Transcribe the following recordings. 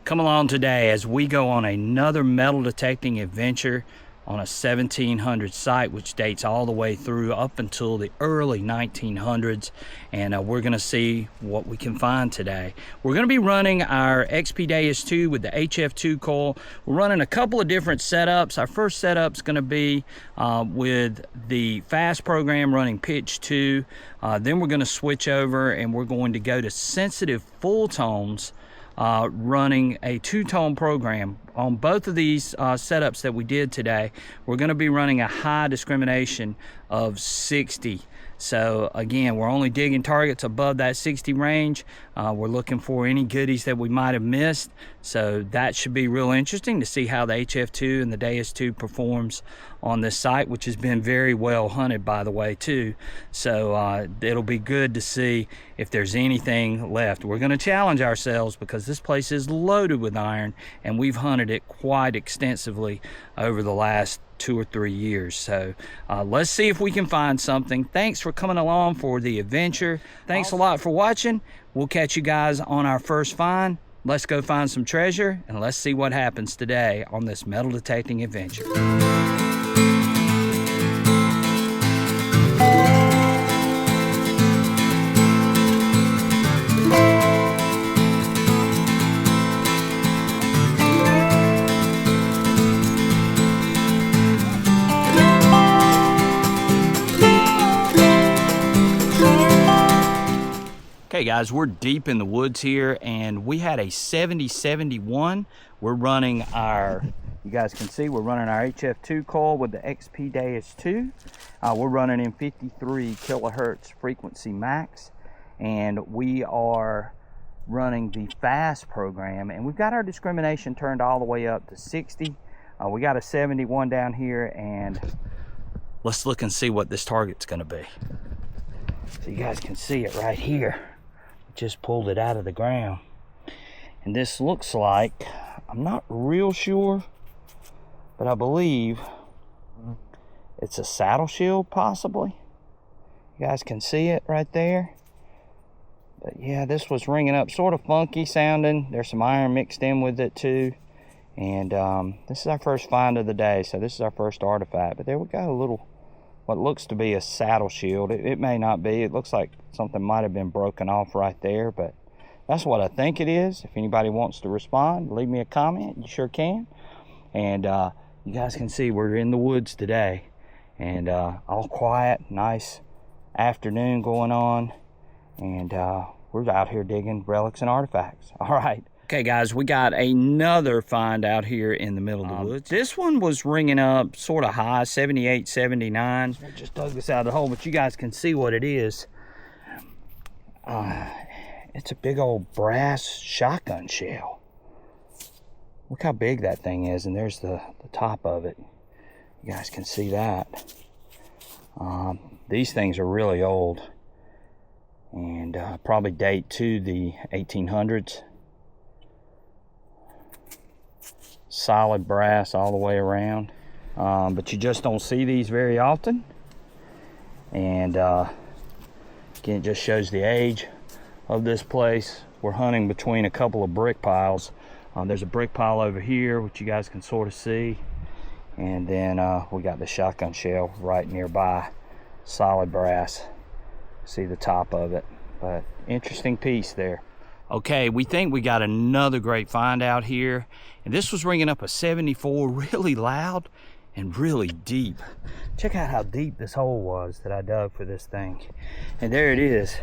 Come along today as we go on another metal detecting adventure on a 1700 site, which dates all the way through up until the early 1900s, and we're going to see what we can find today. We're going to be running our XP Deus 2 with the HF2 coil. We're running a couple of different setups. Our first setup is going to be with the fast program running pitch 2. Then we're going to switch over and we're going to go to sensitive full tones, running a 2-tone program. On both of these setups that we did today, we're going to be running a high discrimination of 60. So again, we're only digging targets above that 60 range. We're looking for any goodies that we might have missed. So that should be real interesting to see how the HF2 and the Deus 2 performs on this site, which has been very well hunted, by the way, too. So it'll be good to see if there's anything left. We're going to challenge ourselves because this place is loaded with iron, and we've hunted it quite extensively over the last 2 or 3 years. So let's see if we can find something. Thanks for coming along for the adventure. Thanks a lot for watching. We'll catch you guys on our first find. Let's go find some treasure, and let's see what happens today on this metal detecting adventure. Okay guys, we're deep in the woods here, and we had a 70-71. We're running our, you guys can see, we're running our HF2 coil with the XP Deus 2. We're running in 53 kilohertz frequency max, and we are running the fast program, and we've got our discrimination turned all the way up to 60. We got a 71 down here, and let's look and see what this target's gonna be. So you guys can see it right here. Just pulled it out of the ground, and this looks like, I'm not real sure, but I believe it's a saddle shield, possibly. You guys can see it right there. But yeah, this was ringing up sort of funky sounding. There's some iron mixed in with it too, and this is our first find of the day, so this is our first artifact. But there we got a little, what looks to be a saddle shield. It may not be. It looks like something might have been broken off right there, but that's what I think it is. If anybody wants to respond, leave me a comment. You sure can. And you guys can see we're in the woods today, and all quiet, nice afternoon going on, and we're out here digging relics and artifacts. All right. Okay guys, we got another find out here in the middle of the woods. This one was ringing up sort of high, 78, 79. I just dug this out of the hole, but you guys can see what it is. It's a big old brass shotgun shell. Look how big that thing is, and there's the top of it. You guys can see that. These things are really old, and probably date to the 1800s. Solid brass all the way around, but you just don't see these very often, and again, it just shows the age of this place. We're hunting between a couple of brick piles. There's a brick pile over here, which you guys can sort of see, and then we got the shotgun shell right nearby. Solid brass, see the top of it, but interesting piece there. Okay, we think we got another great find out here, and this was ringing up a 74, really loud and really deep. Check out how deep this hole was that I dug for this thing. And there it is.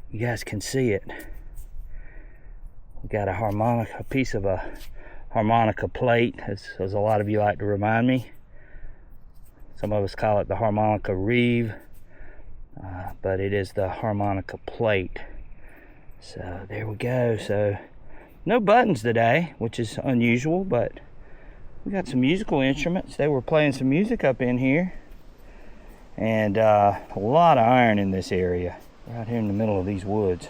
You guys can see it. We got a harmonica, a piece of a harmonica plate, as a lot of you like to remind me. Some of us call it the harmonica reeve, but it is the harmonica plate. So there we go. So no buttons today, which is unusual, but we got some musical instruments. They were playing some music up in here, and a lot of iron in this area, right here in the middle of these woods,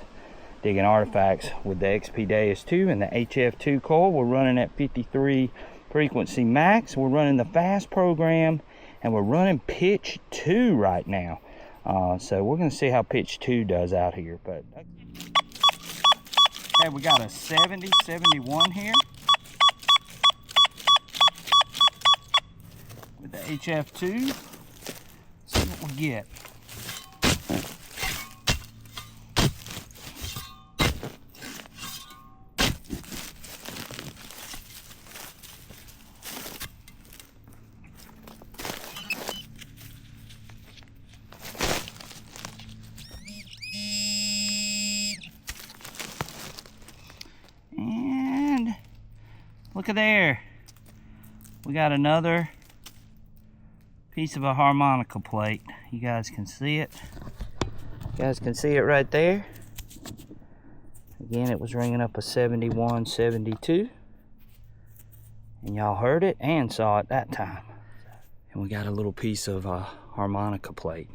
digging artifacts with the XP Deus 2 and the HF2 coil. We're running at 53 frequency max. We're running the fast program, and we're running pitch 2 right now. So we're going to see how pitch 2 does out here. But Okay, we got a 7071 here with the HF2. Let's see what we get. Look at there. We got another piece of a harmonica plate. You guys can see it. You guys can see it right there. Again, it was ringing up a 71, 72. And y'all heard it and saw it that time. And we got a little piece of a harmonica plate.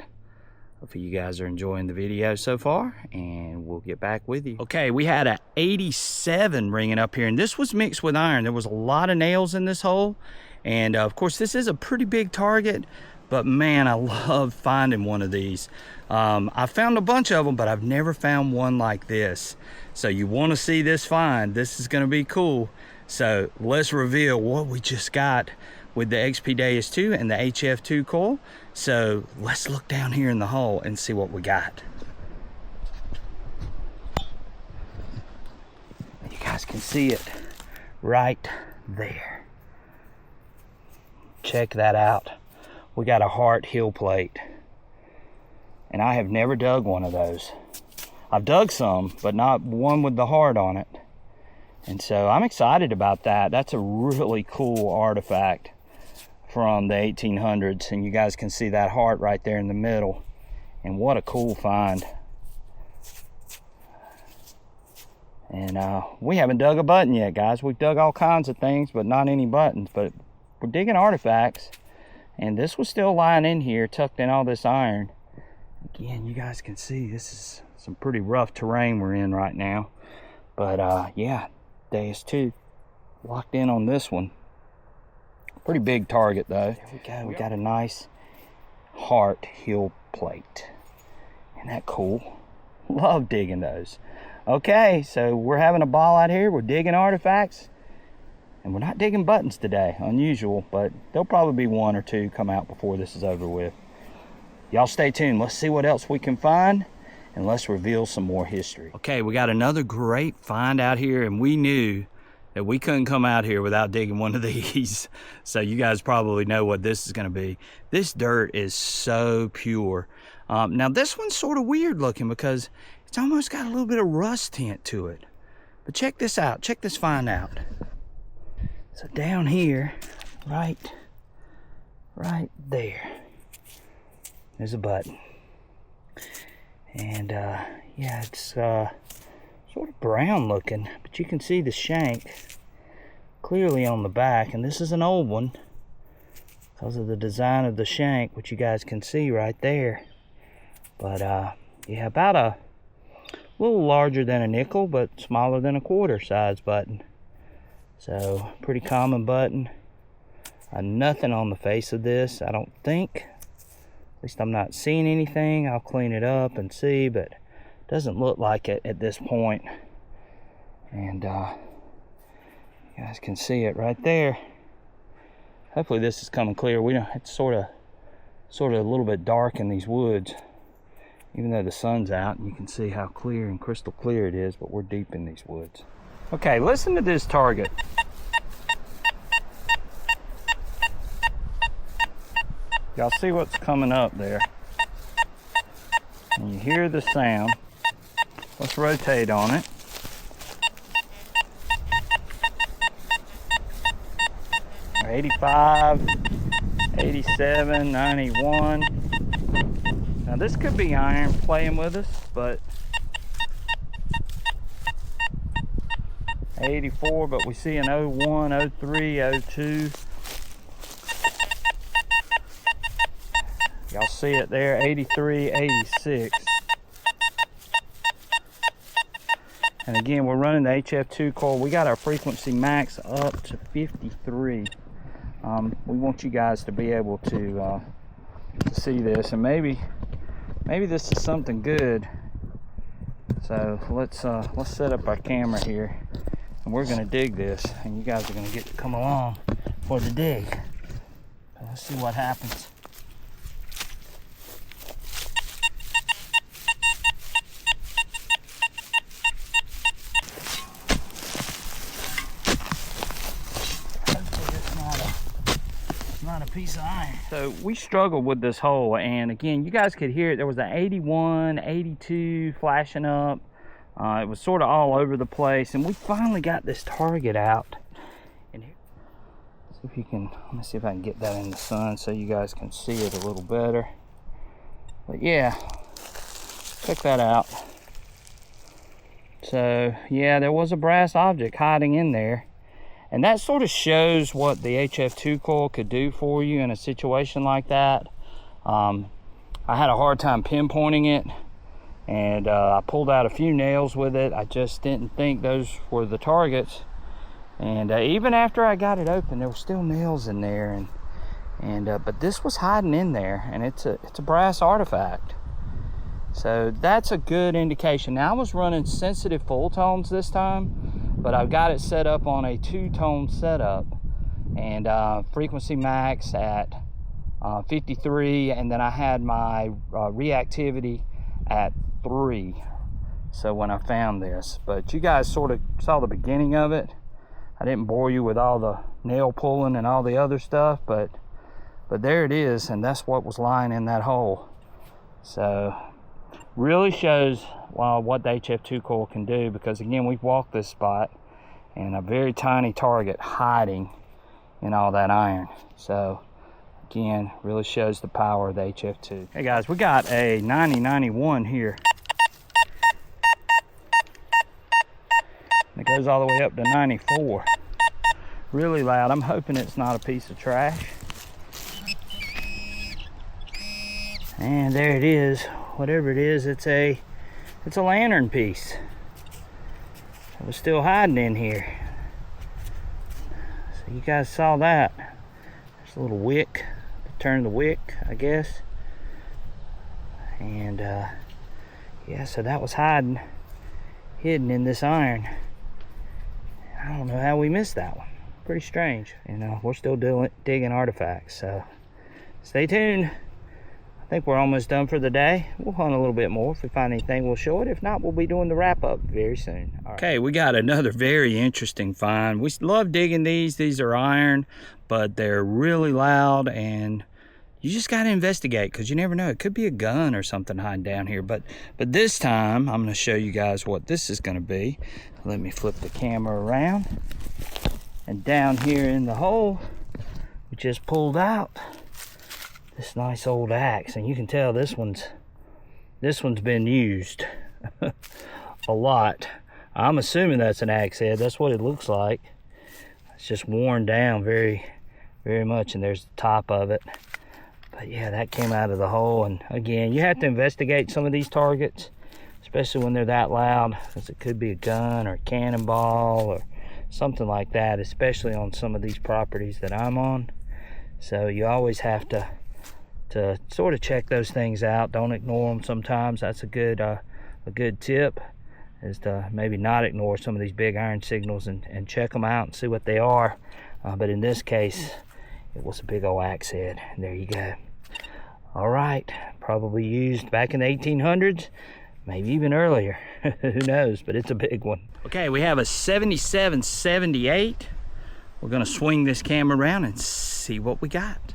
Hopefully you guys are enjoying the video so far, and we'll get back with you. Okay, we had a 87 ringing up here, and this was mixed with iron. There was a lot of nails in this hole, and of course this is a pretty big target, but man, I love finding one of these. I found a bunch of them, but I've never found one like this. So you want to see this find. This is going to be cool. So let's reveal what we just got with the XP Deus 2 and the HF2 coil. So let's look down here in the hole and see what we got. You guys can see it right there. Check that out. We got a heart heel plate. And I have never dug one of those. I've dug some, but not one with the heart on it. And so I'm excited about that. That's a really cool artifact from the 1800s, and you guys can see that heart right there in the middle. And what a cool find. And we haven't dug a button yet, guys. We've dug all kinds of things, but not any buttons. But we're digging artifacts, and this was still lying in here, tucked in all this iron. Again, you guys can see this is some pretty rough terrain we're in right now. But yeah, Deus 2 locked in on this one. Pretty big target though. There we go. We got a nice heart heel plate. Isn't that cool? Love digging those. Okay, so we're having a ball out here. We're digging artifacts. And we're not digging buttons today. Unusual, but there'll probably be one or two come out before this is over with. Y'all stay tuned. Let's see what else we can find, and let's reveal some more history. Okay, we got another great find out here, and we knew that we couldn't come out here without digging one of these. So you guys probably know what this is going to be. This dirt is so pure. Now this one's sort of weird looking because it's almost got a little bit of rust tint to it. But check this out. Check this find out. So down here, right there, there's a button. And yeah, it's sort of brown looking, but you can see the shank clearly on the back, and this is an old one because of the design of the shank, which you guys can see right there. But yeah, about a little larger than a nickel, but smaller than a quarter size button. So pretty common button. Nothing on the face of this, I don't think. At least I'm not seeing anything. I'll clean it up and see, but doesn't look like it at this point. And you guys can see it right there. Hopefully this is coming clear. We don't. It's sort of a little bit dark in these woods, even though the sun's out. And you can see how clear and crystal clear it is. But we're deep in these woods. Okay, listen to this target. Y'all see what's coming up there? And you hear the sound. Let's rotate on it. We're 85, 87, 91. Now this could be iron playing with us, but 84, but we see an 01, 03, 02. Y'all see it there, 83, 86. And again, we're running the HF2 coil. We got our frequency max up to 53. We want you guys to be able to see this, and maybe this is something good So let's set up our camera here, and we're gonna dig this, and you guys are gonna get to come along for the dig. So let's see what happens. Not a piece of iron. So we struggled with this hole, and again, you guys could hear it. There was an 81, 82 flashing up. It was sort of all over the place, and we finally got this target out. And here, see if you can, let me see if I can get that in the sun so you guys can see it a little better. But yeah, check that out. So yeah, there was a brass object hiding in there. And that sort of shows what the HF2 coil could do for you in a situation like that. I had a hard time pinpointing it, and I pulled out a few nails with it. I just didn't think those were the targets. And even after I got it open, there were still nails in there. But this was hiding in there, and it's a brass artifact. So that's a good indication. Now I was running sensitive full tones this time, but I've got it set up on a 2-tone setup, and frequency max at 53, and then I had my reactivity at 3. So when I found this, but you guys sort of saw the beginning of it. I didn't bore you with all the nail pulling and all the other stuff, but there it is, and that's what was lying in that hole. So really shows what the HF2 coil can do, because again, we've walked this spot and a very tiny target hiding in all that iron. So again, really shows the power of the HF2. Hey guys, we got a 9091 here. It goes all the way up to 94. Really loud. I'm hoping it's not a piece of trash. And there it is. Whatever it is, it's a lantern piece. It was still hiding in here. So you guys saw that. There's a little wick to turn the wick, I guess. And yeah, so that was hidden in this iron. I don't know how we missed that one. Pretty strange. You know, we're still digging artifacts, so stay tuned. I think we're almost done for the day. We'll hunt a little bit more. If we find anything, we'll show it. If not, we'll be doing the wrap up very soon. All right. Okay, we got another very interesting find. We love digging these. These are iron, but they're really loud, and you just got to investigate, because you never know. It could be a gun or something hiding down here. But this time, I'm going to show you guys what this is going to be. Let me flip the camera around. And down here in the hole, we just pulled out this nice old axe, and you can tell this one's been used a lot. I'm assuming that's an axe head. That's what it looks like. It's just worn down very, very much, and there's the top of it. But yeah, that came out of the hole. And again, you have to investigate some of these targets, especially when they're that loud, because it could be a gun or a cannonball or something like that, especially on some of these properties that I'm on. So you always have to sort of check those things out. Don't ignore them sometimes. That's a good tip, is to maybe not ignore some of these big iron signals and check them out and see what they are. But in this case, it was a big old axe head. There you go. All right, probably used back in the 1800s, maybe even earlier. Who knows, but it's a big one. Okay, we have a 7778. We're gonna swing this camera around and see what we got.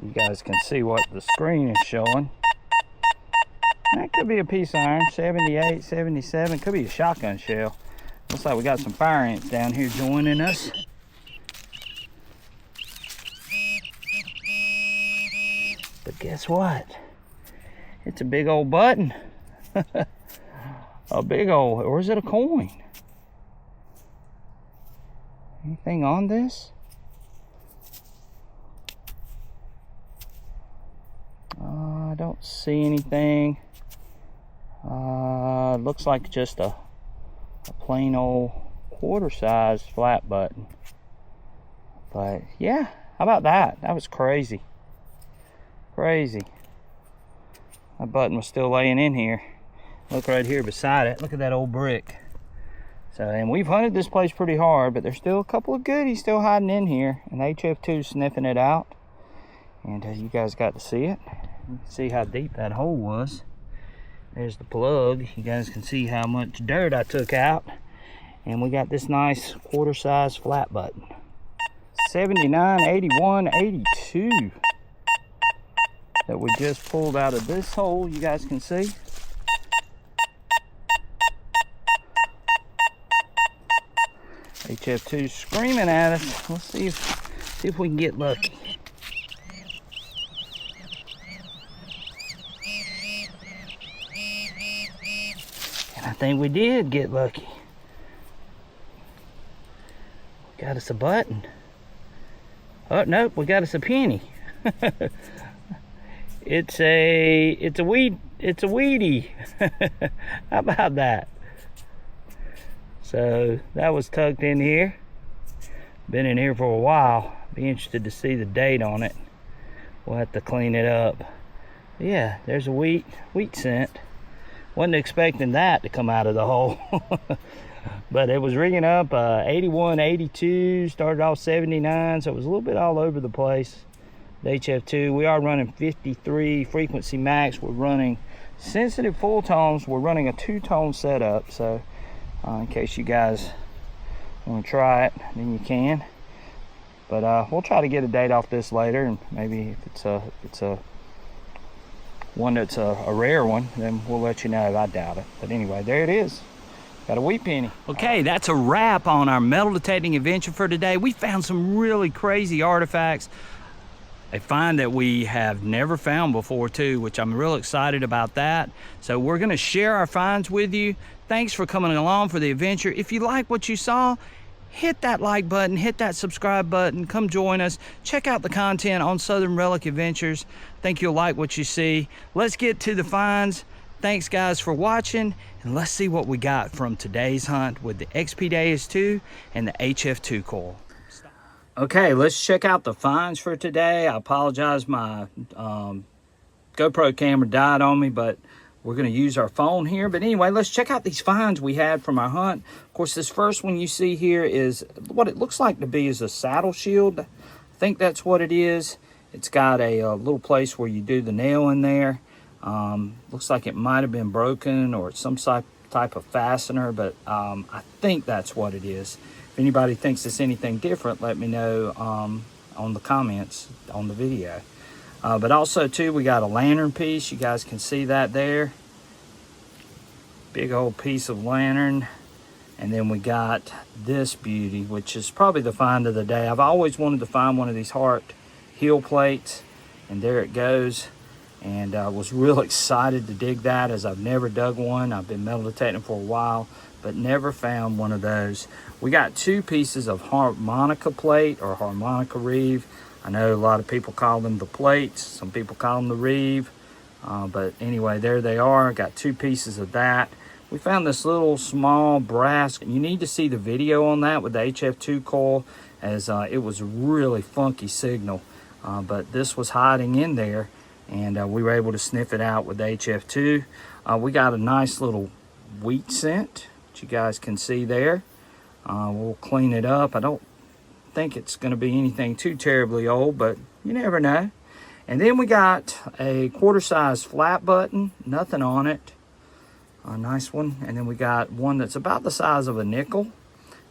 You guys can see what the screen is showing. That could be a piece of iron, 78, 77, could be a shotgun shell. Looks like we got some fire ants down here joining us. But guess what? It's a big old button. A big old, or is it a coin? Anything on this? I don't see anything. Looks like just a plain old quarter-sized flat button. But yeah, how about that? That was crazy. Crazy. That button was still laying in here. Look right here beside it. Look at that old brick. So, and we've hunted this place pretty hard, but there's still a couple of goodies still hiding in here. And HF2 sniffing it out. And you guys got to see it. You can see how deep that hole was. There's the plug. You guys can see how much dirt I took out. And we got this nice quarter size flat button. 79, 81, 82 that we just pulled out of this hole, you guys can see. HF2 screaming at us. Let's see if we can get lucky. And I think we did get lucky. Got us a button. Oh nope, we got us a penny. It's a weedy. How about that? So that was tucked in here. Been in here for a while. Be interested to see the date on it. We'll have to clean it up. Yeah, there's a wheat scent. Wasn't expecting that to come out of the hole. But it was rigging up 81, 82, started off 79, so it was a little bit all over the place. The HF2, we are running 53 frequency max. We're running sensitive full tones. We're running a 2-tone setup, so in case you guys want to try it, then you can. But we'll try to get a date off this later, and maybe if it's a one that's a rare one, then we'll let you know. I doubt it. But anyway, there it is. Got a wheat penny. Okay, that's a wrap on our metal detecting adventure for today. We found some really crazy artifacts. A find that we have never found before too, which I'm real excited about that. So we're gonna share our finds with you. Thanks for coming along for the adventure. If you like what you saw, hit that like button, hit that subscribe button, come join us. Check out the content on Southern Relic Adventures. Think you'll like what you see. Let's get to the finds. Thanks guys for watching, and let's see what we got from today's hunt with the XP Deus 2 and the HF2 coil. Okay, let's check out the finds for today. I apologize, my GoPro camera died on me, but we're gonna use our phone here. But anyway, let's check out these finds we had from our hunt. Of course, this first one you see here is what it looks like to be is a saddle shield. I think that's what it is. It's got a little place where you do the nail in there. Looks like it might have been broken or it's some type of fastener, but I think that's what it is. If anybody thinks it's anything different, let me know on the comments on the video. But also too, we got a lantern piece. You guys can see that there. Big old piece of lantern. And then we got this beauty, which is probably the find of the day. I've always wanted to find one of these heart heel plates, and there it goes. And I was real excited to dig that, as I've never dug one. I've been metal detecting for a while, but never found one of those. We got 2 pieces of harmonica plate or harmonica reeve. I know a lot of people call them the plates. Some people call them the reeve. But anyway, there they are. Got 2 pieces of that. We found this little small brass. You need to see the video on that with the HF2 coil, as it was a really funky signal. But this was hiding in there, and we were able to sniff it out with the HF2. We got a nice little wheat scent, which you guys can see there. We'll clean it up. I don't think it's going to be anything too terribly old, but you never know. And then we got a quarter size flat button, nothing on it. A nice one. And then we got one that's about the size of a nickel.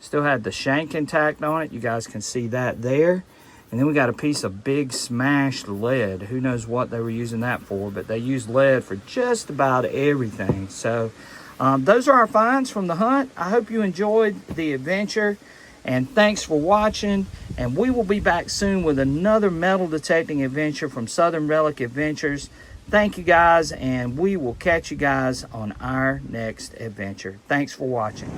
Still had the shank intact on it. You guys can see that there. And then we got a piece of big smashed lead. Who knows what they were using that for, but they used lead for just about everything. So those are our finds from the hunt. I hope you enjoyed the adventure, and thanks for watching. And we will be back soon with another metal detecting adventure from Southern Relic Adventures. Thank you guys, and we will catch you guys on our next adventure. Thanks for watching.